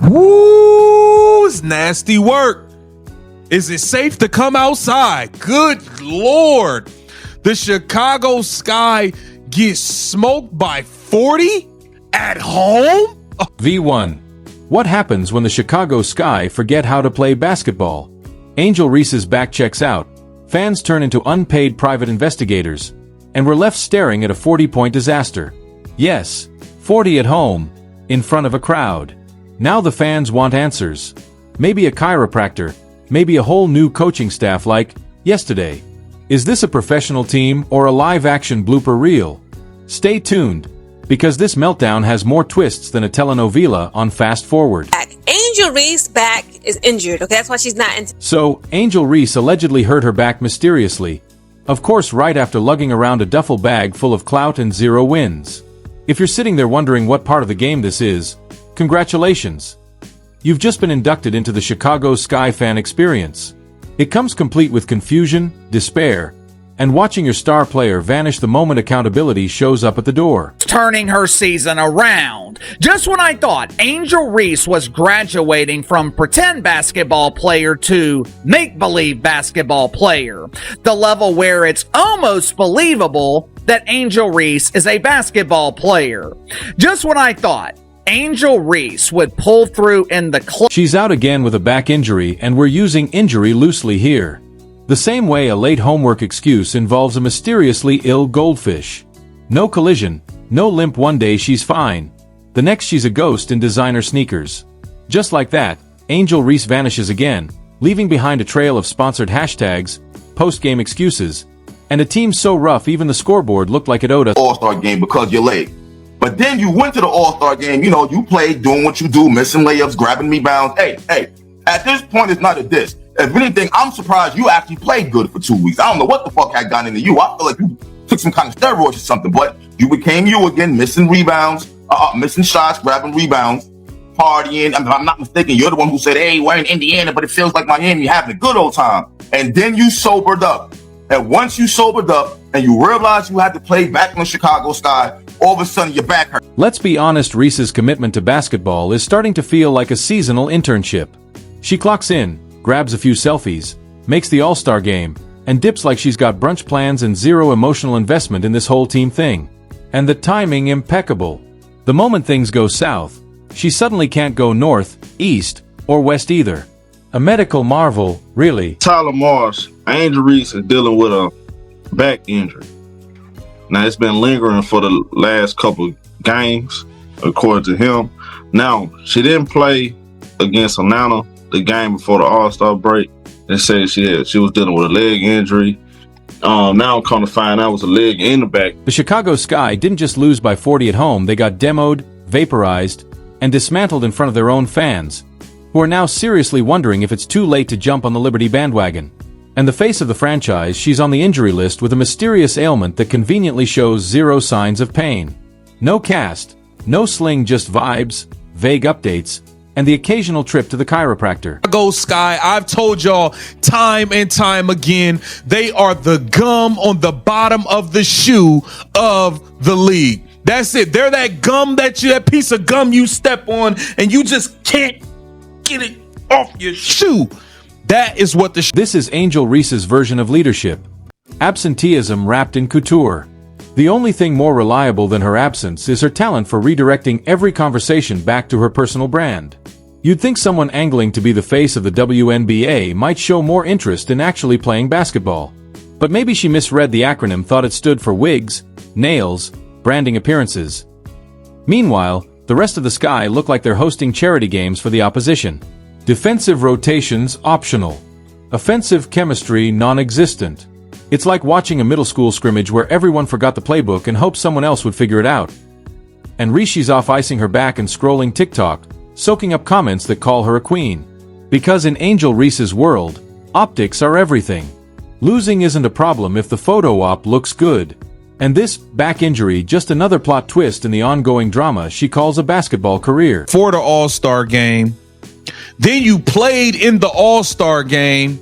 Woo, it's nasty work. Is it safe to come outside? Good Lord. The Chicago Sky gets smoked by 40 at home? V1. What happens when the Chicago Sky forget how to play basketball? Angel Reese's back checks out. Fans turn into unpaid private investigators. And we're left staring at a 40-point disaster. Yes, 40 at home, in front of a crowd. Now the fans want answers. Maybe a chiropractor, maybe a whole new coaching staff like yesterday. Is this a professional team or a live-action blooper reel? Stay tuned, because this meltdown has more twists than a telenovela on Fast Forward. Angel Reese back is injured, okay? That's why she's not in. So, Angel Reese allegedly hurt her back mysteriously. Of course, right after lugging around a duffel bag full of clout and 0 wins. If you're sitting there wondering what part of the game this is, congratulations. You've just been inducted into the Chicago Sky fan experience. It comes complete with confusion, despair, and watching your star player vanish the moment accountability shows up at the door. Turning her season around. Just when I thought Angel Reese was graduating from pretend basketball player to make-believe basketball player, the level where it's almost believable that Angel Reese is a basketball player. Just when I thought Angel Reese would pull through in the She's out again with a back injury, and we're using injury loosely here. The same way a late homework excuse involves a mysteriously ill goldfish. No collision, no limp. One day she's fine. The next she's a ghost in designer sneakers. Just like that, Angel Reese vanishes again, leaving behind a trail of sponsored hashtags, post-game excuses, and a team so rough even the scoreboard looked like it owed us All-Star game because you're late. But then you went to the All-Star game, you played doing what you do, missing layups, grabbing rebounds. Hey, at this point, it's not a diss. If anything, I'm surprised you actually played good for 2 weeks. I don't know what the fuck had gotten into you. I feel like you took some kind of steroids or something, but you became you again, missing rebounds, missing shots, grabbing rebounds, partying. If I'm not mistaken, you're the one who said, hey, we're in Indiana, but it feels like Miami, having a good old time. And then you sobered up. And once you sobered up and you realized you had to play back in the Chicago Sky, all of a sudden your back hurt. Let's be honest, Reese's commitment to basketball is starting to feel like a seasonal internship. She clocks in, grabs a few selfies, makes the All-Star game, and dips like she's got brunch plans and zero emotional investment in this whole team thing. And the timing impeccable. The moment things go south, she suddenly can't go north, east, or west either. A medical marvel, really. Tyler Morris, Angel Reese is dealing with a back injury. Now, it's been lingering for the last couple of games, according to him. Now, she didn't play against Atlanta the game before the All-Star break. They said she was dealing with a leg injury. Now I'm come to find out it was a leg in the back. The Chicago Sky didn't just lose by 40 at home, they got demoed, vaporized, and dismantled in front of their own fans, who are now seriously wondering if it's too late to jump on the Liberty bandwagon. And the face of the franchise, she's on the injury list with a mysterious ailment that conveniently shows 0 signs of pain. No cast, no sling, just vibes, vague updates, and the occasional trip to the chiropractor. Chicago Sky, I've told y'all time and time again, they are the gum on the bottom of the shoe of the league. That's it. They're that gum that piece of gum you step on and you just can't get it off your shoe. That is what This is Angel Reese's version of leadership. Absenteeism wrapped in couture. The only thing more reliable than her absence is her talent for redirecting every conversation back to her personal brand. You'd think someone angling to be the face of the WNBA might show more interest in actually playing basketball. But maybe she misread the acronym, thought it stood for wigs, nails, branding appearances. Meanwhile, the rest of the Sky look like they're hosting charity games for the opposition. Defensive rotations optional. Offensive chemistry non-existent. It's like watching a middle school scrimmage where everyone forgot the playbook and hoped someone else would figure it out. And Reese's off icing her back and scrolling TikTok, soaking up comments that call her a queen. Because in Angel Reese's world, optics are everything. Losing isn't a problem if the photo op looks good. And this back injury, just another plot twist in the ongoing drama she calls a basketball career. For the All-Star game, then you played in the All-Star game,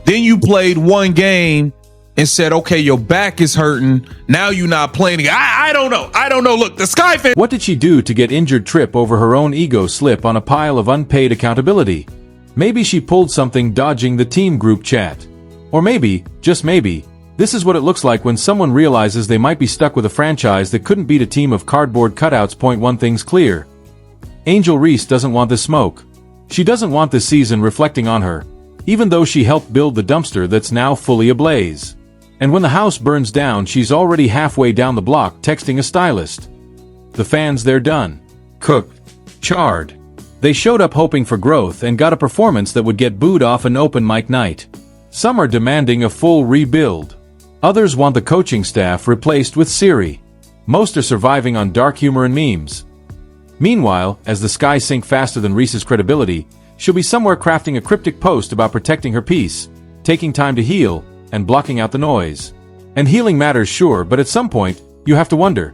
then you played one game, and said, okay, your back is hurting. Now you're not playing. I don't know. I don't know. Look, the Sky fan. What did she do to get injured? Trip over her own ego, slip on a pile of unpaid accountability? Maybe she pulled something dodging the team group chat. Or maybe, just maybe, this is what it looks like when someone realizes they might be stuck with a franchise that couldn't beat a team of cardboard cutouts. Point one thing's clear. Angel Reese doesn't want this smoke. She doesn't want this season reflecting on her, even though she helped build the dumpster that's now fully ablaze. And when the house burns down, she's already halfway down the block texting a stylist. The fans, they're done. Cooked. Charred. They showed up hoping for growth and got a performance that would get booed off an open mic night. Some are demanding a full rebuild. Others want the coaching staff replaced with Siri. Most are surviving on dark humor and memes. Meanwhile, as the skies sink faster than Reese's credibility, she'll be somewhere crafting a cryptic post about protecting her peace, taking time to heal, and blocking out the noise. And healing matters, sure, but at some point, you have to wonder.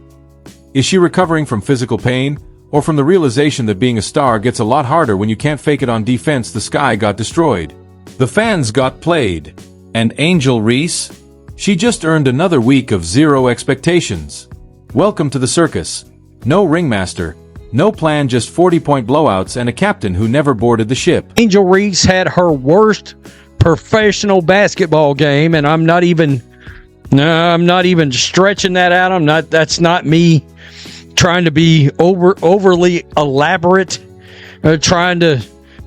Is she recovering from physical pain, or from the realization that being a star gets a lot harder when you can't fake it on defense? The Sky got destroyed. The fans got played. And Angel Reese? She just earned another week of zero expectations. Welcome to the circus. No ringmaster, no plan, just 40-point blowouts and a captain who never boarded the ship. Angel Reese had her worst professional basketball game, and I'm not even stretching that out. That's not me trying to be overly elaborate, trying to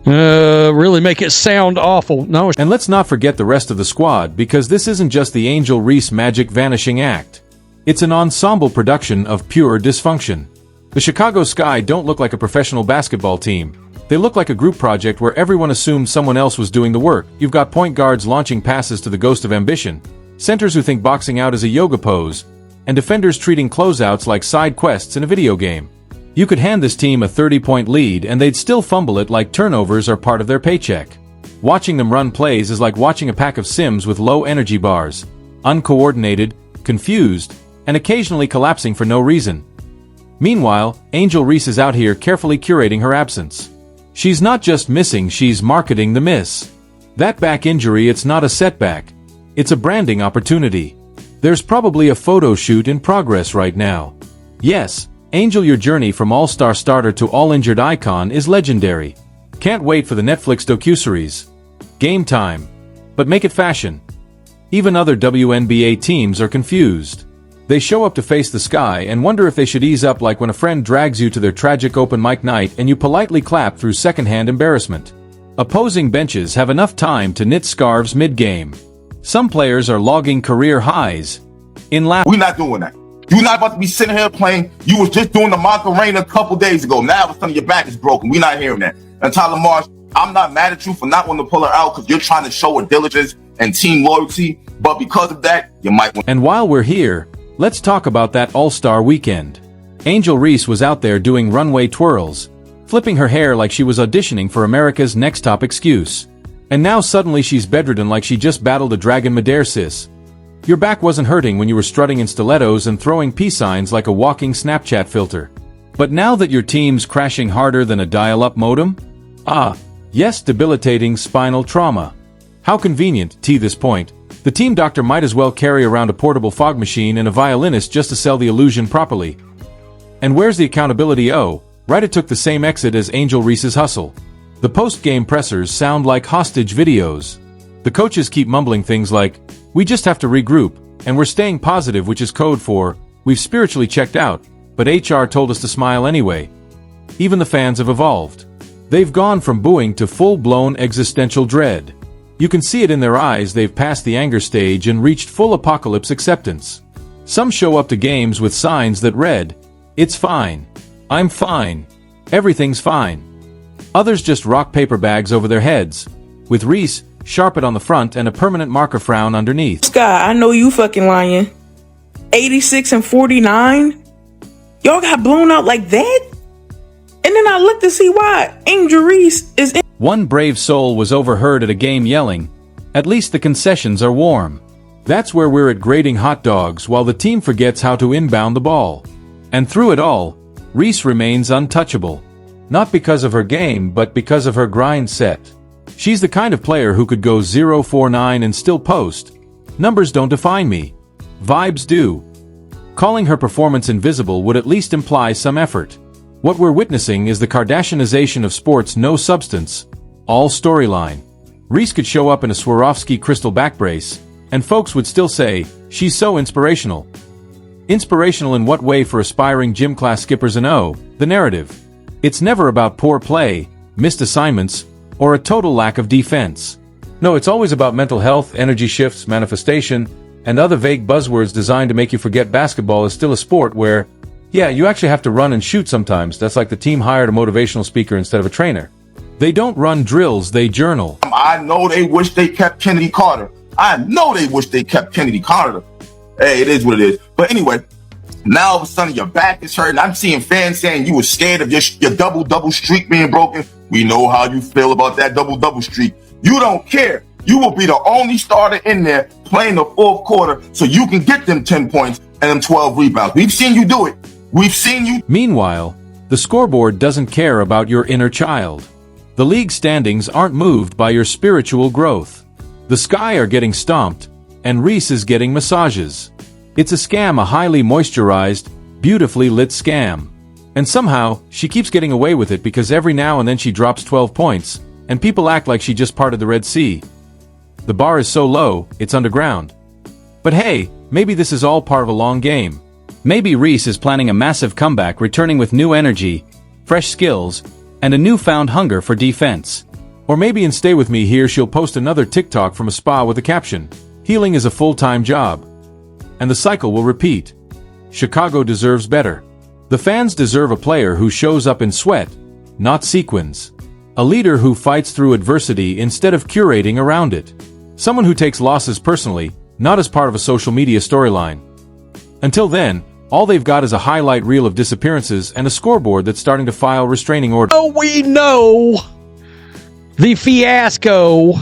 really make it sound awful. No. And let's not forget the rest of the squad, because this isn't just the Angel Reese magic vanishing act. It's an ensemble production of pure dysfunction. The Chicago Sky don't look like a professional basketball team. They look like a group project where everyone assumed someone else was doing the work. You've got point guards launching passes to the ghost of ambition, centers who think boxing out is a yoga pose, and defenders treating closeouts like side quests in a video game. You could hand this team a 30-point lead and they'd still fumble it like turnovers are part of their paycheck. Watching them run plays is like watching a pack of Sims with low energy bars, uncoordinated, confused, and occasionally collapsing for no reason. Meanwhile, Angel Reese is out here carefully curating her absence. She's not just missing, she's marketing the miss. That back injury, it's not a setback. It's a branding opportunity. There's probably a photo shoot in progress right now. Yes, Angel, your journey from all-star starter to all-injured icon is legendary. Can't wait for the Netflix docuseries. Game time. But make it fashion. Even other WNBA teams are confused. They show up to face the Sky and wonder if they should ease up, like when a friend drags you to their tragic open mic night and you politely clap through secondhand embarrassment. Opposing benches have enough time to knit scarves mid-game. Some players are logging career highs. In We're not doing that. You're not about to be sitting here playing. You was just doing the Macarena a couple days ago. Now all of a sudden your back is broken. We're not hearing that. And Tyler Marsh, I'm not mad at you for not wanting to pull her out because you're trying to show her diligence and team loyalty. But because of that, you might want. And while we're here, let's talk about that All-Star weekend. Angel Reese was out there doing runway twirls, flipping her hair like she was auditioning for America's Next Top Excuse. And now suddenly she's bedridden like she just battled a dragon midair, sis. Your back wasn't hurting when you were strutting in stilettos and throwing peace signs like a walking Snapchat filter. But now that your team's crashing harder than a dial-up modem? Ah, yes, debilitating spinal trauma. How convenient, to this point. The team doctor might as well carry around a portable fog machine and a violinist just to sell the illusion properly. And where's the accountability? Oh, right, it took the same exit as Angel Reese's hustle. The post-game pressers sound like hostage videos. The coaches keep mumbling things like, "We just have to regroup, and we're staying positive," which is code for, "We've spiritually checked out, but HR told us to smile anyway." Even the fans have evolved. They've gone from booing to full-blown existential dread. You can see it in their eyes. They've passed the anger stage and reached full apocalypse acceptance. Some show up to games with signs that read, "It's fine. I'm fine. Everything's fine." Others just rock paper bags over their heads, with Reese, Sharpet on the front and a permanent marker frown underneath. Sky, I know you fucking lying. 86 and 49? Y'all got blown out like that? And then I looked to see why Angel Reese is in. One brave soul was overheard at a game yelling, "At least the concessions are warm." That's where we're at, grading hot dogs while the team forgets how to inbound the ball. And through it all, Reese remains untouchable. Not because of her game, but because of her grind set. She's the kind of player who could go 0-for-9 and still post, Numbers don't define me. Vibes do. Calling her performance invisible would at least imply some effort. What we're witnessing is the Kardashianization of sports, no substance, all storyline. Reese could show up in a Swarovski crystal back brace, and folks would still say, she's so inspirational. Inspirational in what way for aspiring gym class skippers? And oh, the narrative. It's never about poor play, missed assignments, or a total lack of defense. No, it's always about mental health, energy shifts, manifestation, and other vague buzzwords designed to make you forget basketball is still a sport where, yeah, you actually have to run and shoot sometimes. That's like the team hired a motivational speaker instead of a trainer. They don't run drills, they journal. I know they wish they kept Kennedy Carter. I know they wish they kept Kennedy Carter. Hey, it is what it is. But anyway, now all of a sudden your back is hurting. I'm seeing fans saying you were scared of your double streak being broken. We know how you feel about that double streak. You don't care. You will be the only starter in there playing the fourth quarter so you can get them 10 points and them 12 rebounds. We've seen you do it. We've seen you. Meanwhile, the scoreboard doesn't care about your inner child. The league standings aren't moved by your spiritual growth. The Sky are getting stomped, and Reese is getting massages. It's a scam, a highly moisturized, beautifully lit scam. And somehow, she keeps getting away with it because every now and then she drops 12 points, and people act like she just parted the Red Sea. The bar is so low, it's underground. But hey, maybe this is all part of a long game. Maybe Reese is planning a massive comeback, returning with new energy, fresh skills, and a newfound hunger for defense. Or maybe in Stay With Me here she'll post another TikTok from a spa with a caption, "Healing is a full-time job." And the cycle will repeat. Chicago deserves better. The fans deserve a player who shows up in sweat, not sequins. A leader who fights through adversity instead of curating around it. Someone who takes losses personally, not as part of a social media storyline. Until then, all they've got is a highlight reel of disappearances and a scoreboard that's starting to file restraining orders. Oh, we know the fiasco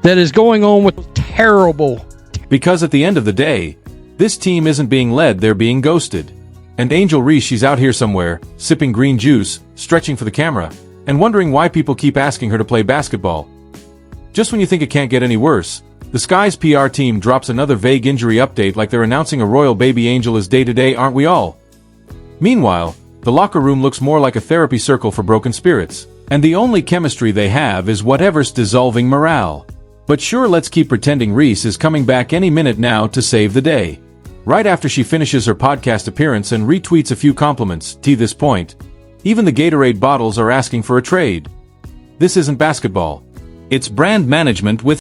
that is going on with terrible. Because at the end of the day, this team isn't being led, they're being ghosted. And Angel Reese, she's out here somewhere, sipping green juice, stretching for the camera, and wondering why people keep asking her to play basketball. Just when you think it can't get any worse, the Sky's PR team drops another vague injury update like they're announcing a royal baby angel is day-to-day, aren't we all? Meanwhile, the locker room looks more like a therapy circle for broken spirits, and the only chemistry they have is whatever's dissolving morale. But sure, let's keep pretending Reese is coming back any minute now to save the day. Right after she finishes her podcast appearance and retweets a few compliments, to this point, even the Gatorade bottles are asking for a trade. This isn't basketball. It's brand management with